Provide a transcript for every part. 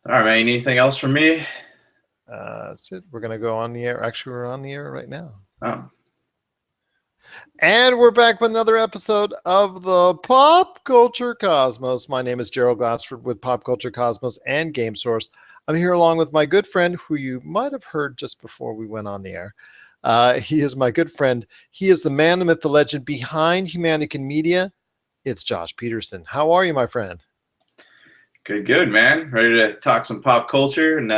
All right, man. Anything else from me? That's it. We're going to go on the air. Actually, we're on the air right now. Oh, And we're back with another episode of the Pop Culture Cosmos. My name is Gerald Glassford with Pop Culture Cosmos and Game Source. I'm here along with my good friend, who you might have heard just before we went on the air. He is my good friend. He is the man, the myth, the legend behind Humanican Media. It's Josh Peterson. How are you, my friend? good, man. Ready to talk some pop culture and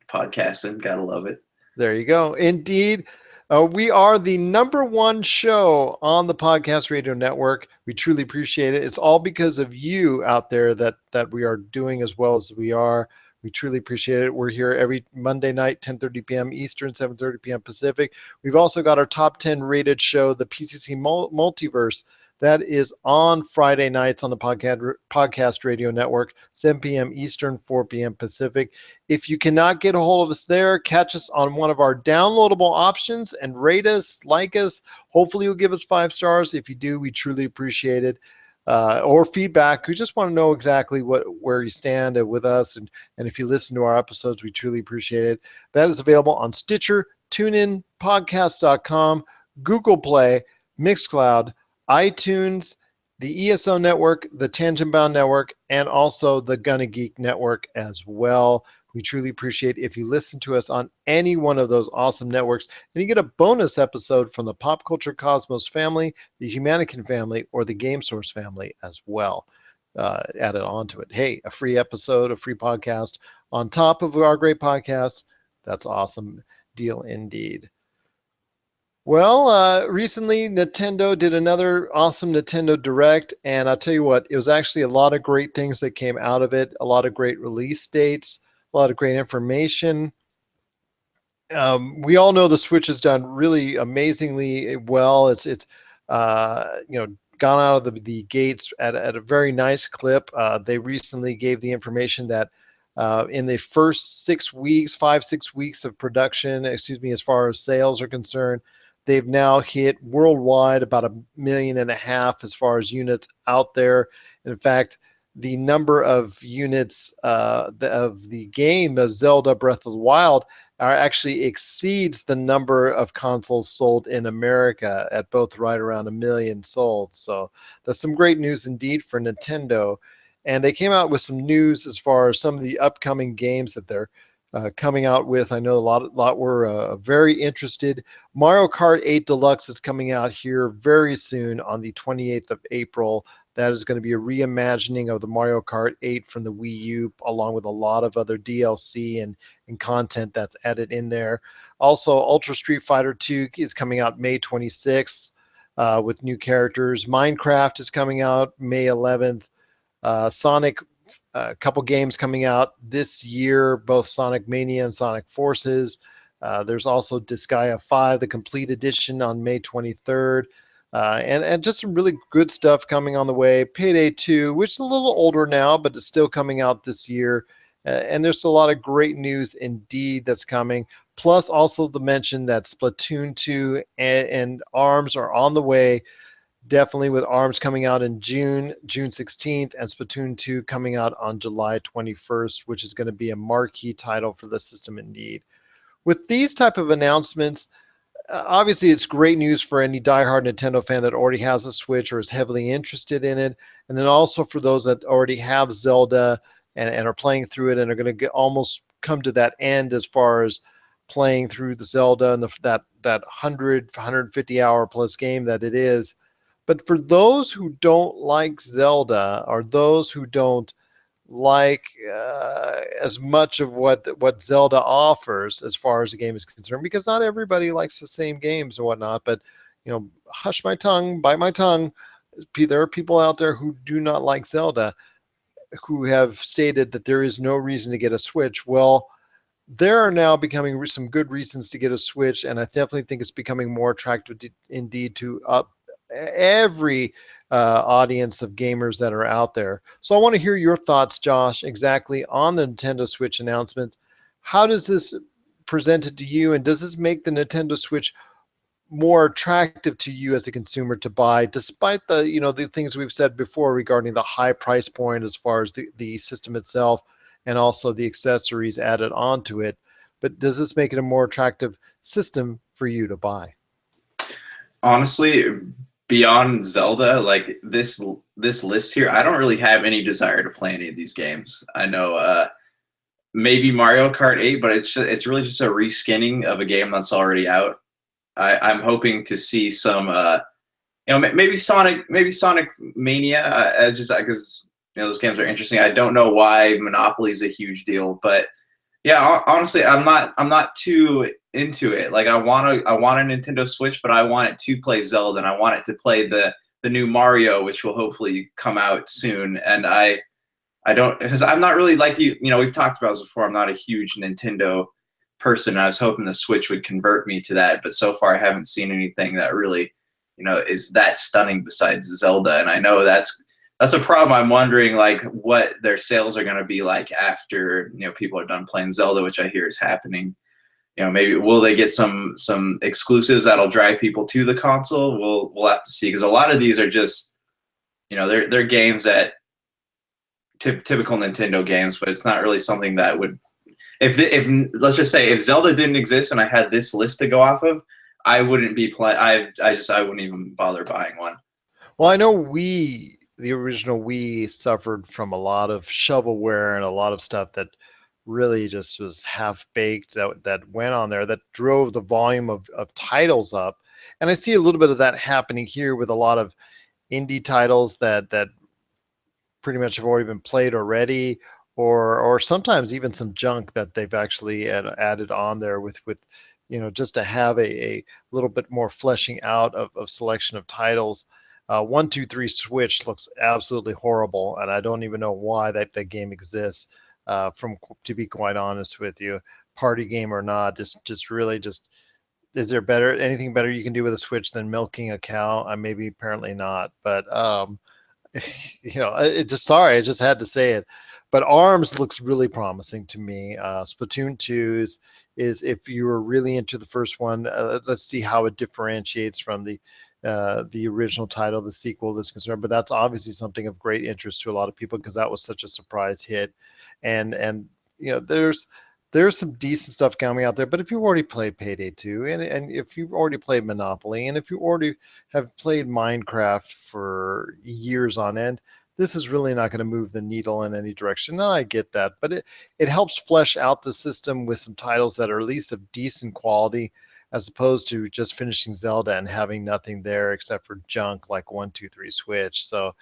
podcasting. Gotta love it. There you go. Indeed. We are the number one show on the podcast radio network. We truly appreciate it. It's all because of you out there that we are doing as well as we are. We truly appreciate it. We're here every Monday night, 10:30 p.m. Eastern, 7:30 p.m. Pacific. We've also got our top 10 rated show, the PCC Multiverse. That is on Friday nights on the podcast radio network, 7 p.m. Eastern, 4 p.m. Pacific. If you cannot get a hold of us there, catch us on one of our downloadable options and rate us, like us. Hopefully, you'll give us 5 stars. If you do, we truly appreciate it. Or feedback. We just want to know exactly where you stand with us. And if you listen to our episodes, we truly appreciate it. That is available on Stitcher, TuneIn, Podcast.com, Google Play, Mixcloud, iTunes, the ESO Network, the Tangent Bound Network, and also the Gonna Geek Network as well. We truly appreciate if you listen to us on any one of those awesome networks, and you get a bonus episode from the Pop Culture Cosmos family, the Humanican family, or the Game Source family as well. Added onto it. Hey, a free episode, a free podcast on top of our great podcast. That's awesome deal indeed. Well, recently Nintendo did another awesome Nintendo Direct, and I'll tell you what, it was actually a lot of great things that came out of it, a lot of great release dates, a lot of great information. We all know the Switch has done really amazingly well. It's gone out of the gates at a very nice clip. They recently gave the information that in the first 6 weeks, 5 6 weeks of production, excuse me, as far as sales are concerned, they've now hit worldwide about 1.5 million as far as units out there. In fact, the number of units of the game of Zelda Breath of the Wild are actually exceeds the number of consoles sold in America at both right around 1 million sold. So that's some great news indeed for Nintendo. And they came out with some news as far as some of the upcoming games that they're coming out with. I know a lot were very interested. Mario Kart 8 Deluxe is coming out here very soon on the 28th of April. That is going to be a reimagining of the Mario Kart 8 from the Wii U, along with a lot of other DLC and content that's added in there. Also, Ultra Street Fighter 2 is coming out May 26th with new characters. Minecraft is coming out May 11th. Sonic, a couple games coming out this year, both Sonic Mania and Sonic Forces. There's also Disgaea 5, the complete edition on May 23rd. And just some really good stuff coming on the way. Payday 2, which is a little older now, but it's still coming out this year. And there's a lot of great news indeed that's coming. Plus, also the mention that Splatoon 2 and ARMS are on the way. Definitely with ARMS coming out in June 16th, and Splatoon 2 coming out on July 21st, which is going to be a marquee title for the system indeed. With these type of announcements, obviously it's great news for any diehard Nintendo fan that already has a Switch or is heavily interested in it, and then also for those that already have Zelda and are playing through it and are going to almost come to that end as far as playing through the Zelda and that 150 hour plus game that it is. But for those who don't like Zelda, or those who don't like as much of what Zelda offers as far as the game is concerned, because not everybody likes the same games and whatnot. But hush my tongue, bite my tongue. There are people out there who do not like Zelda, who have stated that there is no reason to get a Switch. Well, there are now becoming some good reasons to get a Switch, and I definitely think it's becoming more attractive indeed to every audience of gamers that are out there. So I want to hear your thoughts, Josh, exactly on the Nintendo Switch announcements. How does this present it to you, and does this make the Nintendo Switch more attractive to you as a consumer to buy, despite the things we've said before regarding the high price point as far as the system itself, and also the accessories added onto it. But does this make it a more attractive system for you to buy? Honestly, beyond Zelda, like this list here, I don't really have any desire to play any of these games. I know maybe Mario Kart 8, but it's really just a reskinning of a game that's already out. I'm hoping to see some maybe Sonic Mania, just because those games are interesting. I don't know why Monopoly is a huge deal, but yeah, honestly, I'm not too into it. Like I want a Nintendo Switch, but I want it to play Zelda, and I want it to play the new Mario, which will hopefully come out soon. And I don't, because I'm not really like we've talked about this before. I'm not a huge Nintendo person. I was hoping the Switch would convert me to that, but so far I haven't seen anything that really is that stunning besides Zelda. And I know that's a problem. I'm wondering like what their sales are going to be like after people are done playing Zelda, which I hear is happening. Maybe will they get some exclusives that'll drive people to the console? We'll have to see, because a lot of these are just they're games that typical Nintendo games, but it's not really something that would, if let's just say if Zelda didn't exist and I had this list to go off of, I wouldn't be play. I wouldn't even bother buying one. Well, I know the original Wii suffered from a lot of shovelware and a lot of stuff that really just was half baked that went on there that drove the volume of titles up. And I see a little bit of that happening here with a lot of indie titles that pretty much have already been played already, or sometimes even some junk that they've actually added on there with just to have a little bit more fleshing out of selection of titles. 1-2-3 Switch looks absolutely horrible, and I don't even know why that game exists. From To be quite honest with you, party game or not, just really just, is there anything better you can do with a Switch than milking a cow? Maybe apparently not, but it just, sorry, I just had to say it. But Arms looks really promising to me. Splatoon 2 is if you were really into the first one, let's see how it differentiates from the original title, the sequel that's concerned. But that's obviously something of great interest to a lot of people because that was such a surprise hit. And there's some decent stuff coming out there. But if you already played Payday 2, and if you've already played Monopoly, and if you already have played Minecraft for years on end, this is really not going to move the needle in any direction. No, I get that, but it helps flesh out the system with some titles that are at least of decent quality, as opposed to just finishing Zelda and having nothing there except for junk like 1-2-3 Switch. So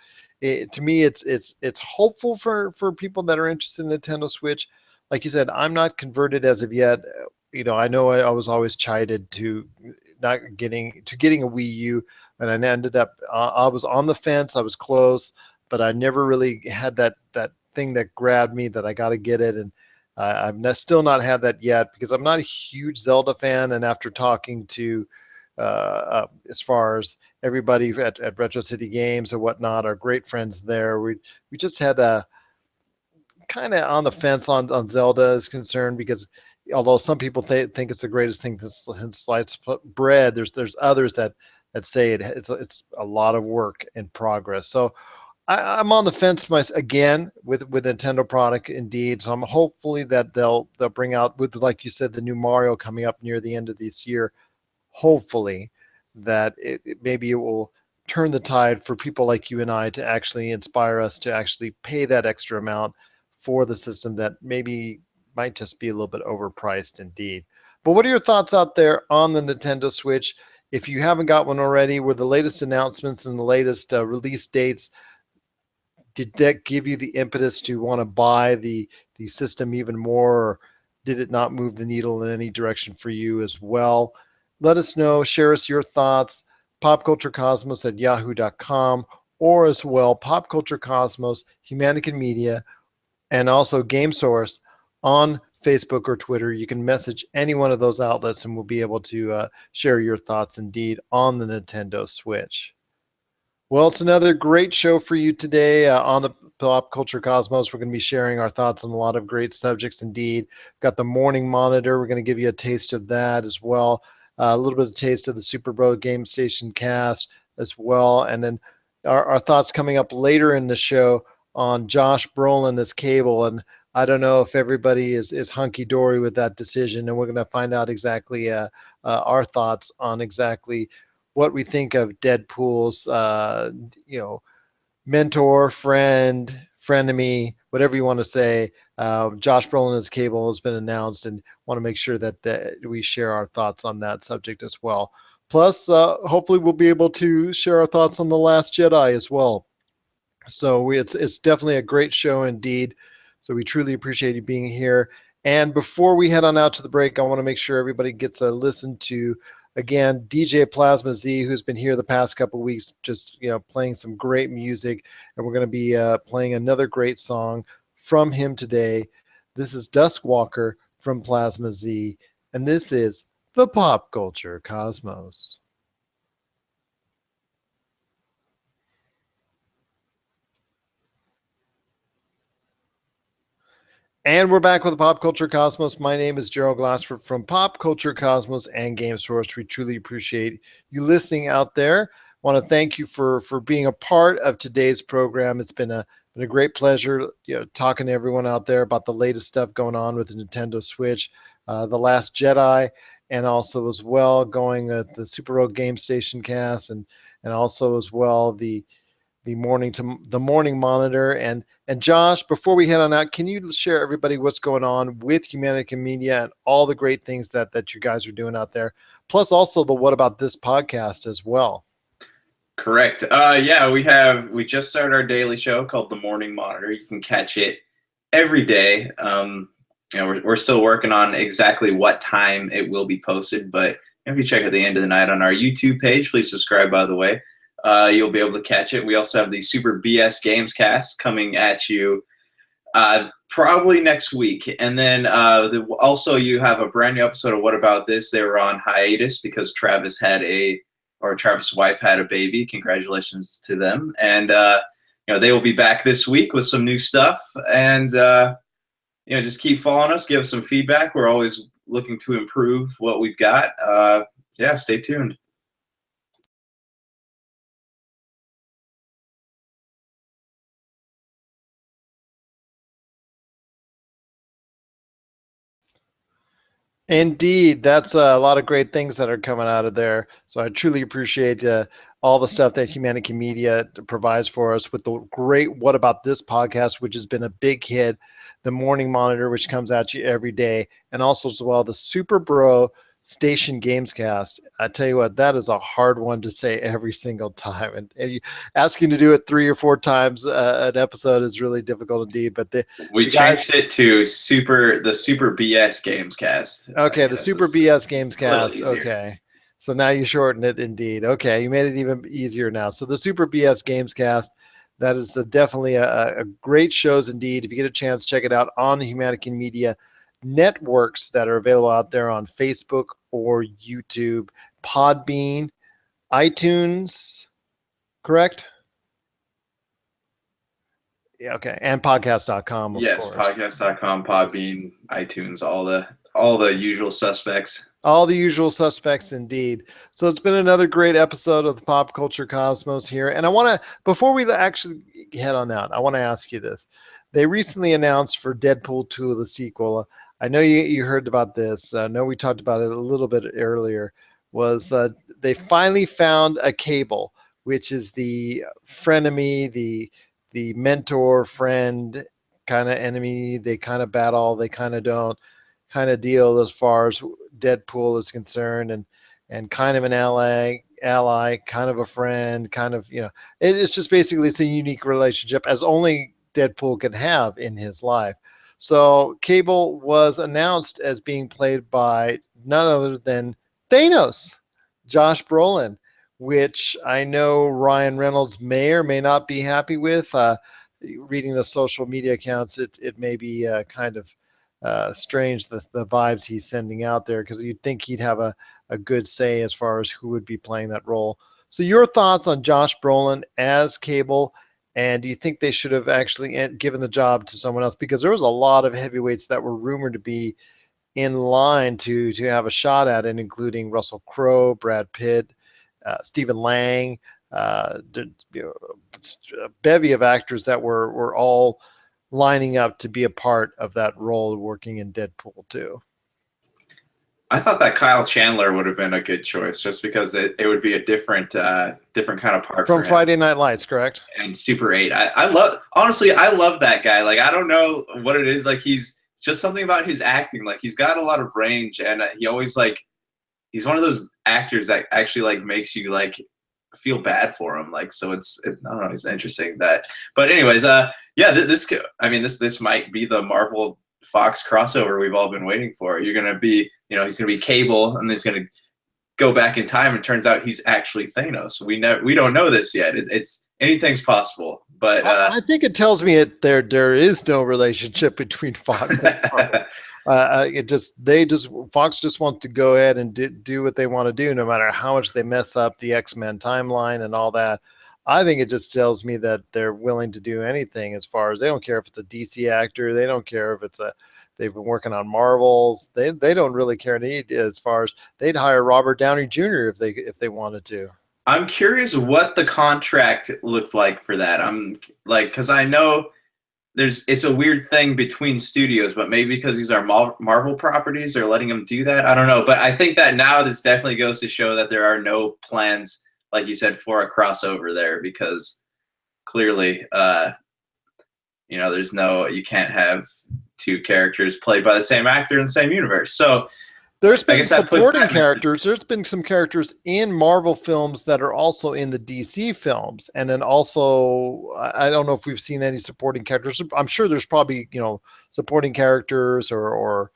to me, it's hopeful for people that are interested in Nintendo Switch. Like you said, I'm not converted as of yet. I know I was always chided to not getting a Wii U, and I ended up I was on the fence. I was close, but I never really had that thing that grabbed me that I got to get it. And still not had that yet because I'm not a huge Zelda fan. And after talking to as far as everybody at Retro City Games or whatnot, our great friends there, we just had a kind of on the fence on Zelda is concerned, because although some people think it's the greatest thing since sliced bread, there's others that say it's a lot of work in progress. So I'm on the fence again with Nintendo product indeed. So I'm hopefully that they'll bring out, with, like you said, the new Mario coming up near the end of this year. Hopefully that maybe it will turn the tide for people like you and I to actually inspire us to actually pay that extra amount for the system that maybe might just be a little bit overpriced indeed. But what are your thoughts out there on the Nintendo Switch? If you haven't got one already, with the latest announcements and the latest release dates, did that give you the impetus to want to buy the system even more, or did it not move the needle in any direction for you as well? Let us know. Share us your thoughts. popculturecosmos@yahoo.com, or as well Pop Culture Cosmos, Humanican Media, and also Game Source on Facebook or Twitter. You can message any one of those outlets and we'll be able to share your thoughts indeed on the Nintendo Switch. Well, it's another great show for you today on the Pop Culture Cosmos. We're going to be sharing our thoughts on a lot of great subjects indeed. We've got the Morning Monitor. We're going to give you a taste of that as well. A little bit of taste of the Super Bro Game Station cast as well. And then our thoughts coming up later in the show on Josh Brolin as Cable. And I don't know if everybody is hunky dory with that decision, and we're going to find out exactly our thoughts on exactly what we think of Deadpool's, mentor, friend, frenemy, whatever you want to say. Josh Brolin as Cable has been announced, and want to make sure that we share our thoughts on that subject as well. Plus, hopefully, we'll be able to share our thoughts on The Last Jedi as well. So it's definitely a great show indeed. So we truly appreciate you being here. And before we head on out to the break, I want to make sure everybody gets a listen to, again, DJ Plasma Z, who's been here the past couple of weeks, just playing some great music. And we're going to be playing another great song from him today. This is Dusk Walker from Plasma Z, and this is the Pop Culture Cosmos. And we're back with the Pop Culture Cosmos. My name is Gerald Glassford from Pop Culture Cosmos and Game Source. We truly appreciate you listening out there. I want to thank you for being a part of today's program. It's been a great pleasure, talking to everyone out there about the latest stuff going on with the Nintendo Switch, The Last Jedi, and also as well going with the Super Rogue Game Station cast, and also as well the morning monitor. And Josh, before we head on out, can you share everybody what's going on with Humanica Media and all the great things that you guys are doing out there, plus also the What About This podcast as well? Correct. Yeah, we just started our daily show called The Morning Monitor. You can catch it every day. We're still working on exactly what time it will be posted, but if you check at the end of the night on our YouTube page, please subscribe, by the way. You'll be able to catch it. We also have the Super BS Games cast coming at you probably next week. And then also you have a brand new episode of What About This? They were on hiatus because Travis' wife had a baby. Congratulations to them. And they will be back this week with some new stuff. And just keep following us, give us some feedback. We're always looking to improve what we've got. Stay tuned. Indeed, that's a lot of great things that are coming out of there. So I truly appreciate all the stuff that Humanica Media provides for us with the great What About This podcast, which has been a big hit, the Morning Monitor, which comes at you every day, and also as well the Super Bro Station Gamescast. I tell you what, that is a hard one to say every single time, and asking to do it 3 or 4 times an episode is really difficult indeed. But we changed it to the Super BS Games cast. Okay, the Super BS Games cast. Okay. So now you shorten it indeed. Okay, you made it even easier now. So the Super BS Games cast, that is definitely a great shows indeed. If you get a chance, check it out on the Humanica Media networks that are available out there on Facebook or YouTube, Podbean, iTunes, correct? Yeah, okay. And podcast.com, of yes, course. podcast.com, Podbean, iTunes, all the usual suspects. All the usual suspects indeed. So it's been another great episode of the Pop Culture Cosmos here. And I want to, before we actually head on out, I want to ask you this. They recently announced for Deadpool 2, the sequel. I know you heard about this. I know we talked about it a little bit earlier. Was they finally found a Cable, which is the frenemy, the mentor, friend, kind of enemy. They kind of battle, they kind of don't, kind of deal as far as Deadpool is concerned, and kind of an ally, kind of a friend, kind of, it's just basically it's a unique relationship as only Deadpool can have in his life. So Cable was announced as being played by none other than Thanos, Josh Brolin, which I know Ryan Reynolds may or may not be happy with. Reading the social media accounts, it may be kind of strange, the vibes he's sending out there, because you'd think he'd have a good say as far as who would be playing that role. So your thoughts on Josh Brolin as Cable, and do you think they should have actually given the job to someone else? Because there was a lot of heavyweights that were rumored to be in line to have a shot at it, including Russell Crowe, Brad Pitt, Stephen Lang, a bevy of actors that were all lining up to be a part of that role working in Deadpool 2. I thought that Kyle Chandler would have been a good choice, just because it would be a different kind of part From for him. Friday Night Lights, correct? And Super 8, I love, honestly, I love that guy. Like, I don't know what it is. Like, he's just something about his acting. Like, he's got a lot of range, and he always like he's one of those actors that actually like makes you like feel bad for him. Like, so I don't know, it's interesting that. But anyways, yeah, I mean, this might be the Marvel Fox crossover we've all been waiting for. You're gonna be, he's gonna be Cable, and he's gonna go back in time, and turns out he's actually Thanos. We don't know this yet. It's anything's possible, but I think it tells me there is no relationship between Fox and Marvel. Fox just wants to go ahead and do what they want to do, no matter how much they mess up the X-Men timeline and all that. I think it just tells me that they're willing to do anything, as far as they don't care if it's a DC actor, they don't care if they've been working on Marvels, they don't really care as far as they'd hire Robert Downey Jr. if they wanted to. I'm curious what the contract looked like for that. I'm like, because I know it's a weird thing between studios, but maybe because these are Marvel properties, they're letting them do that. I don't know, but I think that now this definitely goes to show that there are no plans, like you said, for a crossover there, because clearly, you can't have two characters played by the same actor in the same universe. So there's I been guess that puts supporting that characters. There's been some characters in Marvel films that are also in the DC films. And then also, I don't know if we've seen any supporting characters. I'm sure there's probably, supporting characters or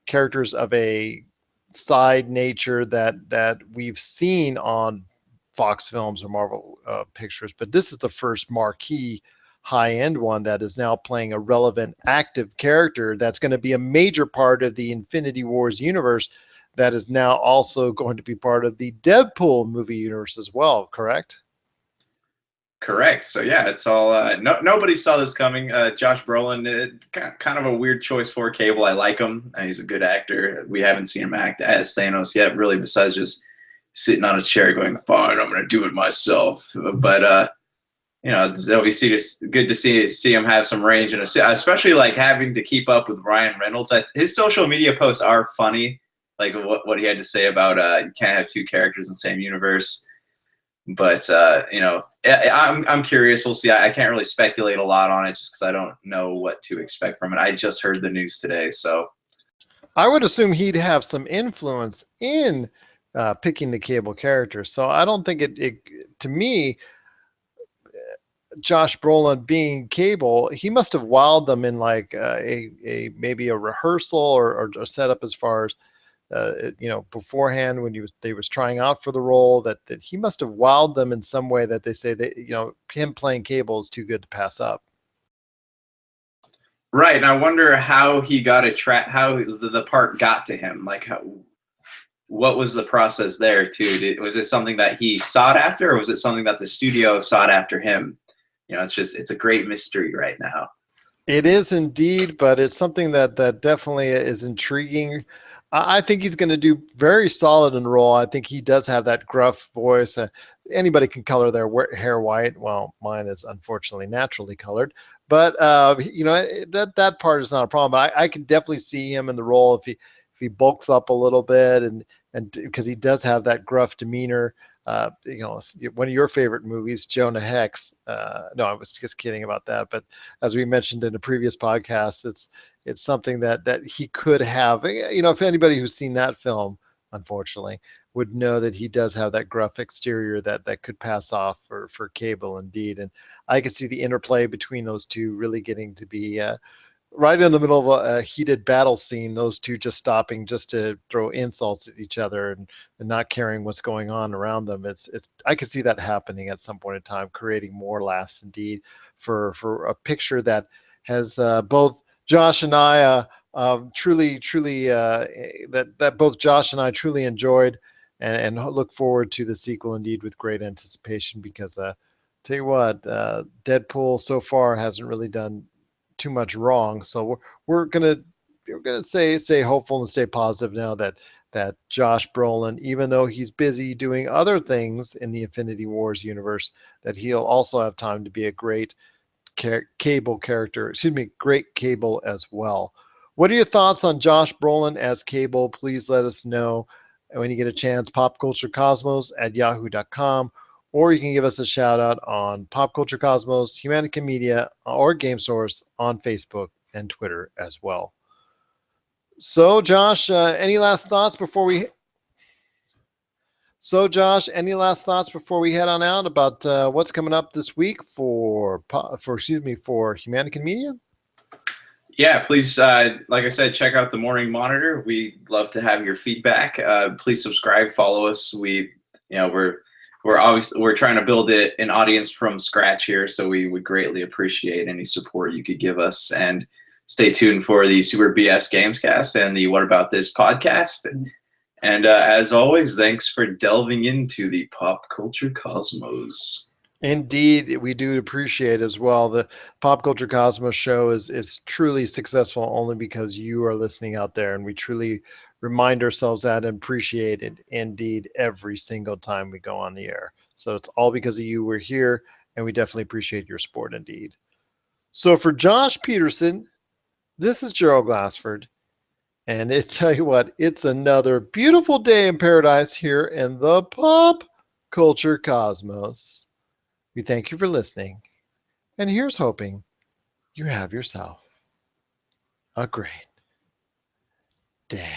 characters of a side nature that we've seen on Fox films or Marvel pictures. But this is the first marquee high end one that is now playing a relevant active character that's going to be a major part of the Infinity Wars universe, that is now also going to be part of the Deadpool movie universe as well, correct? Correct. So yeah, it's all nobody saw this coming. Josh Brolin, kind of a weird choice for Cable. I like him. He's a good actor. We haven't seen him act as Thanos yet, really, besides just sitting on his chair going, "Fine, I'm going to do it myself." But it'll be good to see him have some range, and especially like having to keep up with Ryan Reynolds. His social media posts are funny, like what he had to say about you can't have two characters in the same universe. But I'm curious. We'll see. I can't really speculate a lot on it, just because I don't know what to expect from it. I just heard the news today, so I would assume he'd have some influence in picking the Cable character. So I don't think it to me, Josh Brolin being Cable, he must have wowed them in like a maybe a rehearsal or a setup, as far as beforehand when they was trying out for the role, that he must have wowed them in some way, that they say that him playing Cable is too good to pass up. right. And I wonder how he got how the part got to him. Like, what was the process there too? Was it something that he sought after, or was it something that the studio sought after him? It's a great mystery right now. It is indeed, but it's something that definitely is intriguing. I think he's going to do very solid in the role. I think he does have that gruff voice. Anybody can color their hair white. Well, mine is unfortunately naturally colored, but that part is not a problem. But I can definitely see him in the role if he bulks up a little bit, and because he does have that gruff demeanor. One of your favorite movies, Jonah Hex. No, I was just kidding about that. But as we mentioned in a previous podcast, it's something that he could have. If anybody who's seen that film, unfortunately, would know that he does have that gruff exterior that could pass off for Cable, indeed. And I can see the interplay between those two really getting to be right in the middle of a heated battle scene, those two just stopping just to throw insults at each other and not caring what's going on around them. I could see that happening at some point in time, creating more laughs indeed for a picture that has both Josh and I truly that both Josh and I truly enjoyed, and look forward to the sequel indeed with great anticipation, because tell you what, Deadpool so far hasn't really done too much wrong. So we're gonna stay hopeful and stay positive now that Josh Brolin, even though he's busy doing other things in the Infinity Wars universe, that he'll also have time to be a great Cable character. Excuse me, great Cable as well. What are your thoughts on Josh Brolin as Cable? Please let us know when you get a chance. popculturecosmos@yahoo.com, or you can give us a shout out on Pop Culture Cosmos, Humanica Media, or Game Source on Facebook and Twitter as well. So, Josh, any last thoughts before we? So, Josh, any last thoughts before we head on out about what's coming up this week for Humanica Media? Yeah, please, like I said, check out the Morning Monitor. We love to have your feedback. Please subscribe, follow us. We're trying to build an audience from scratch here, so we would greatly appreciate any support you could give us. And stay tuned for the Super BS Gamescast and the What About This podcast. And as always, thanks for delving into the pop culture cosmos. Indeed, we do appreciate as well. The Pop Culture Cosmos show is truly successful only because you are listening out there, and we truly remind ourselves that and appreciate it indeed every single time we go on the air. So it's all because of you. We're here, and we definitely appreciate your support indeed. So for Josh Peterson, this is Gerald Glassford, and tell you what, it's another beautiful day in paradise here in the Pop Culture Cosmos. We thank you for listening, and here's hoping you have yourself a great day.